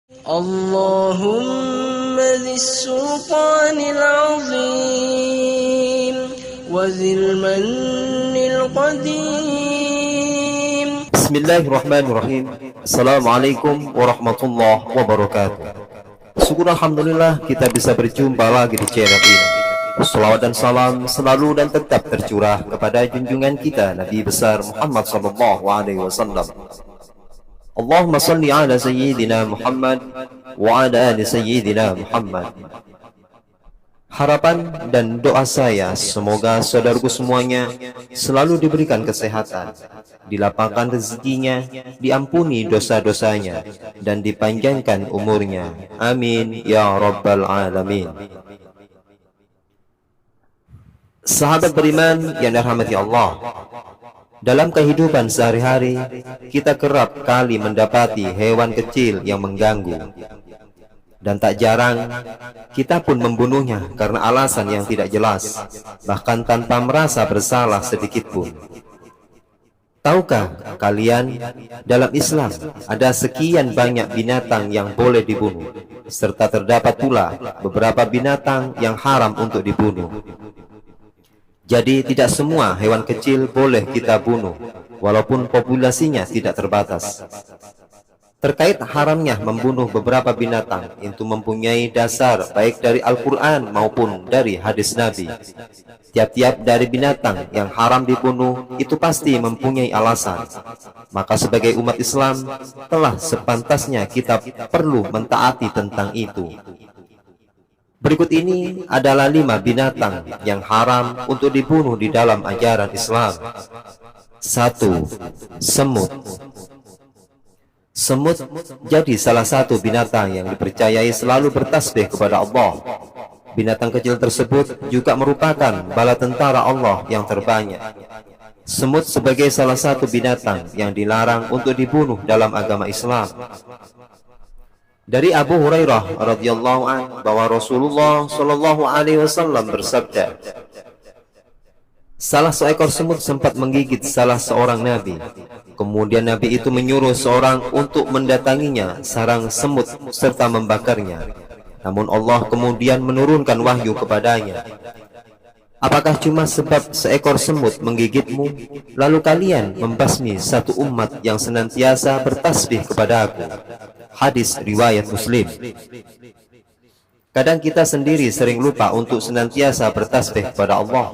اللهم ذي السلطان العظيم وذي المن القديم. Bismillahirrahmanirrahim. Assalamualaikum warahmatullahi wabarakatuh. Syukur alhamdulillah kita bisa berjumpa lagi di channel ini. Salawat dan salam selalu dan tetap tercurah kepada junjungan kita Nabi besar Muhammad sallallahu alaihi wasallam. Allahumma salli ala sayyidina Muhammad wa ala ali sayyidina Muhammad. Harapan dan doa saya semoga saudaraku semuanya selalu diberikan kesehatan, dilapangkan rezekinya, diampuni dosa-dosanya, dan dipanjangkan umurnya. Amin ya rabbal alamin. Sahabat beriman yang dirahmati Allah, dalam kehidupan sehari-hari kita kerap kali mendapati hewan kecil yang mengganggu, dan tak jarang kita pun membunuhnya karena alasan yang tidak jelas, bahkan tanpa merasa bersalah sedikit pun. Tahukah kalian, dalam Islam ada sekian banyak binatang yang boleh dibunuh, serta terdapat pula beberapa binatang yang haram untuk dibunuh. Jadi tidak semua hewan kecil boleh kita bunuh, walaupun populasinya tidak terbatas. Terkait haramnya membunuh beberapa binatang, itu mempunyai dasar baik dari Al-Quran maupun dari hadis Nabi. Tiap-tiap dari binatang yang haram dibunuh itu pasti mempunyai alasan. Maka sebagai umat Islam telah sepantasnya kita perlu mentaati tentang itu. Berikut ini adalah 5 binatang yang haram untuk dibunuh di dalam ajaran Islam. 1. Semut. Semut jadi salah satu binatang yang dipercayai selalu bertasbih kepada Allah. Binatang kecil tersebut juga merupakan bala tentara Allah yang terbanyak. Semut sebagai salah satu binatang yang dilarang untuk dibunuh dalam agama Islam. Dari Abu Hurairah radhiyallahu anhu bahwa Rasulullah shallallahu alaihi wasallam bersabda, salah seekor semut sempat menggigit salah seorang nabi. Kemudian nabi itu menyuruh seorang untuk mendatanginya sarang semut serta membakarnya. Namun Allah kemudian menurunkan wahyu kepadanya, apakah cuma sebab seekor semut menggigitmu, lalu kalian membasmi satu umat yang senantiasa bertasbih kepada aku? Hadis riwayat Muslim. Kadang kita sendiri sering lupa untuk senantiasa bertasbih kepada Allah,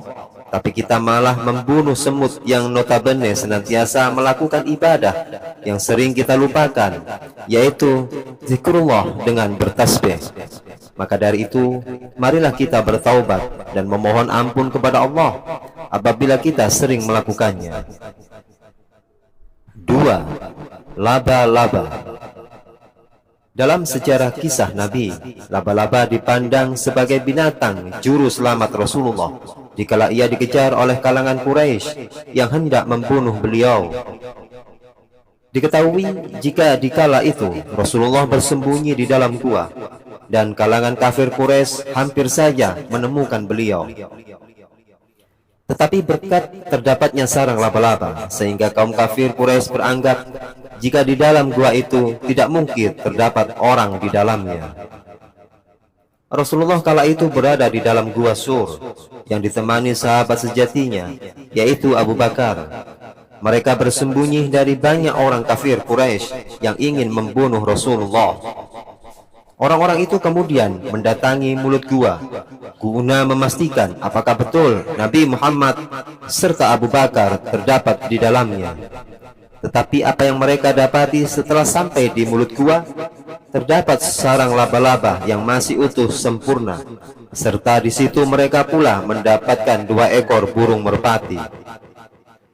tapi kita malah membunuh semut yang notabene senantiasa melakukan ibadah yang sering kita lupakan, yaitu zikrullah dengan bertasbih. Maka dari itu, marilah kita bertaubat dan memohon ampun kepada Allah apabila kita sering melakukannya. 2. Laba-laba. Dalam sejarah kisah Nabi, laba-laba dipandang sebagai binatang juru selamat Rasulullah dikala ia dikejar oleh kalangan Quraisy yang hendak membunuh beliau. Diketahui jika dikala itu Rasulullah bersembunyi di dalam gua, dan kalangan kafir Quraisy hampir saja menemukan beliau. Tetapi berkat terdapatnya sarang laba-laba, sehingga kaum kafir Quraisy beranggap jika di dalam gua itu tidak mungkin terdapat orang di dalamnya. Rasulullah kala itu berada di dalam gua Sur yang ditemani sahabat sejatinya, yaitu Abu Bakar. Mereka bersembunyi dari banyak orang kafir Quraisy yang ingin membunuh Rasulullah. Orang-orang itu kemudian mendatangi mulut gua guna memastikan apakah betul Nabi Muhammad serta Abu Bakar terdapat di dalamnya. Tetapi apa yang mereka dapati setelah sampai di mulut gua, terdapat sarang laba-laba yang masih utuh sempurna, serta di situ mereka pula mendapatkan 2 ekor burung merpati.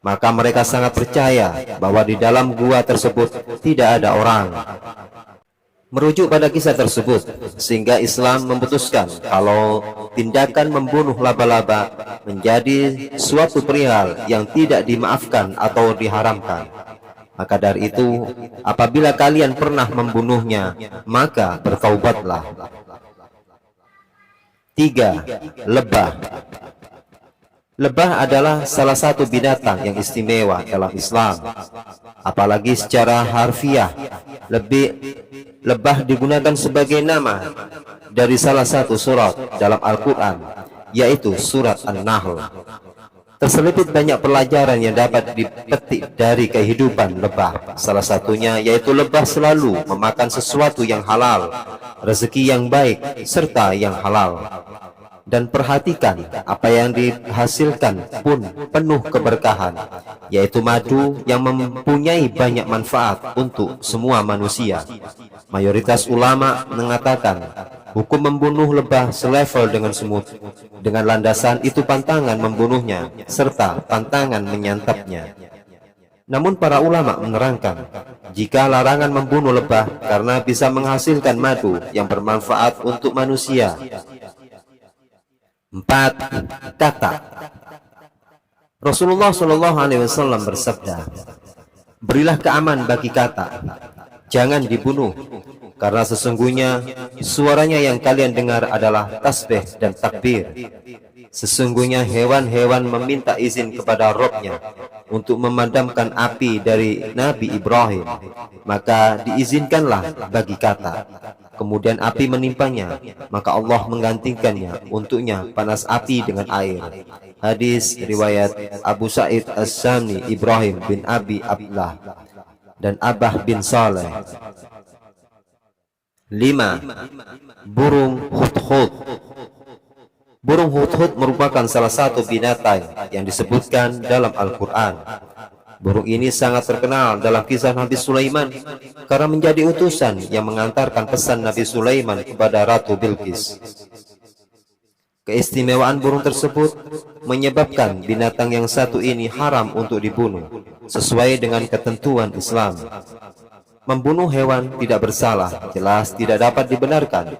Maka mereka sangat percaya bahwa di dalam gua tersebut tidak ada orang. Merujuk pada kisah tersebut, sehingga Islam memutuskan kalau tindakan membunuh laba-laba menjadi suatu perihal yang tidak dimaafkan atau diharamkan. Maka dari itu, apabila kalian pernah membunuhnya, maka bertaubatlah. 3. Lebah. Lebah adalah salah satu binatang yang istimewa dalam Islam. Apalagi secara harfiah, lebah digunakan sebagai nama dari salah satu surat dalam Al-Quran, yaitu surat An-Nahl. Terselipit banyak pelajaran yang dapat dipetik dari kehidupan lebah. Salah satunya yaitu lebah selalu memakan sesuatu yang halal, rezeki yang baik, serta yang halal. Dan perhatikan, apa yang dihasilkan pun penuh keberkahan, yaitu madu yang mempunyai banyak manfaat untuk semua manusia. Mayoritas ulama mengatakan hukum membunuh lebah selevel dengan semut, dengan landasan itu pantangan membunuhnya serta pantangan menyantapnya. Namun para ulama menerangkan, jika larangan membunuh lebah karena bisa menghasilkan madu yang bermanfaat untuk manusia. 4. Kata. Rasulullah SAW bersabda, berilah keaman bagi kata, jangan dibunuh, karena sesungguhnya suaranya yang kalian dengar adalah tasbih dan takbir. Sesungguhnya hewan-hewan meminta izin kepada Rabb-nya untuk memadamkan api dari Nabi Ibrahim, maka diizinkanlah bagi kata. Kemudian api menimpanya, maka Allah menggantikannya untuknya panas api dengan air. Hadis riwayat Abu Sa'id As-Sami, Ibrahim bin Abi Abdullah dan Abah bin Saleh. 5. Burung hudhud. Burung hudhud merupakan salah satu binatang yang disebutkan dalam Al-Quran. Burung ini sangat terkenal dalam kisah Nabi Sulaiman karena menjadi utusan yang mengantarkan pesan Nabi Sulaiman kepada Ratu Bilqis. Keistimewaan burung tersebut menyebabkan binatang yang satu ini haram untuk dibunuh sesuai dengan ketentuan Islam. Membunuh hewan tidak bersalah, jelas tidak dapat dibenarkan.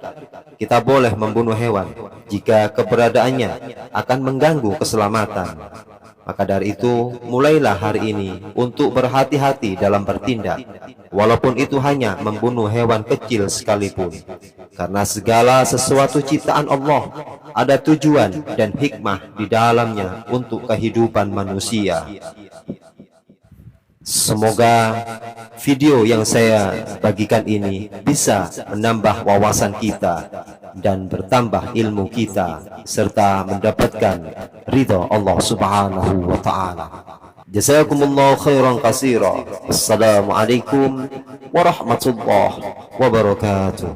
Kita boleh membunuh hewan jika keberadaannya akan mengganggu keselamatan. Maka dari itu, mulailah hari ini untuk berhati-hati dalam bertindak, walaupun itu hanya membunuh hewan kecil sekalipun. Karena segala sesuatu ciptaan Allah ada tujuan dan hikmah di dalamnya untuk kehidupan manusia. Semoga video yang saya bagikan ini bisa menambah wawasan kita dan bertambah ilmu kita serta mendapatkan ridha Allah Subhanahu wa ta'ala. Jazakumullahu khairan katsira. Assalamualaikum warahmatullahi wabarakatuh.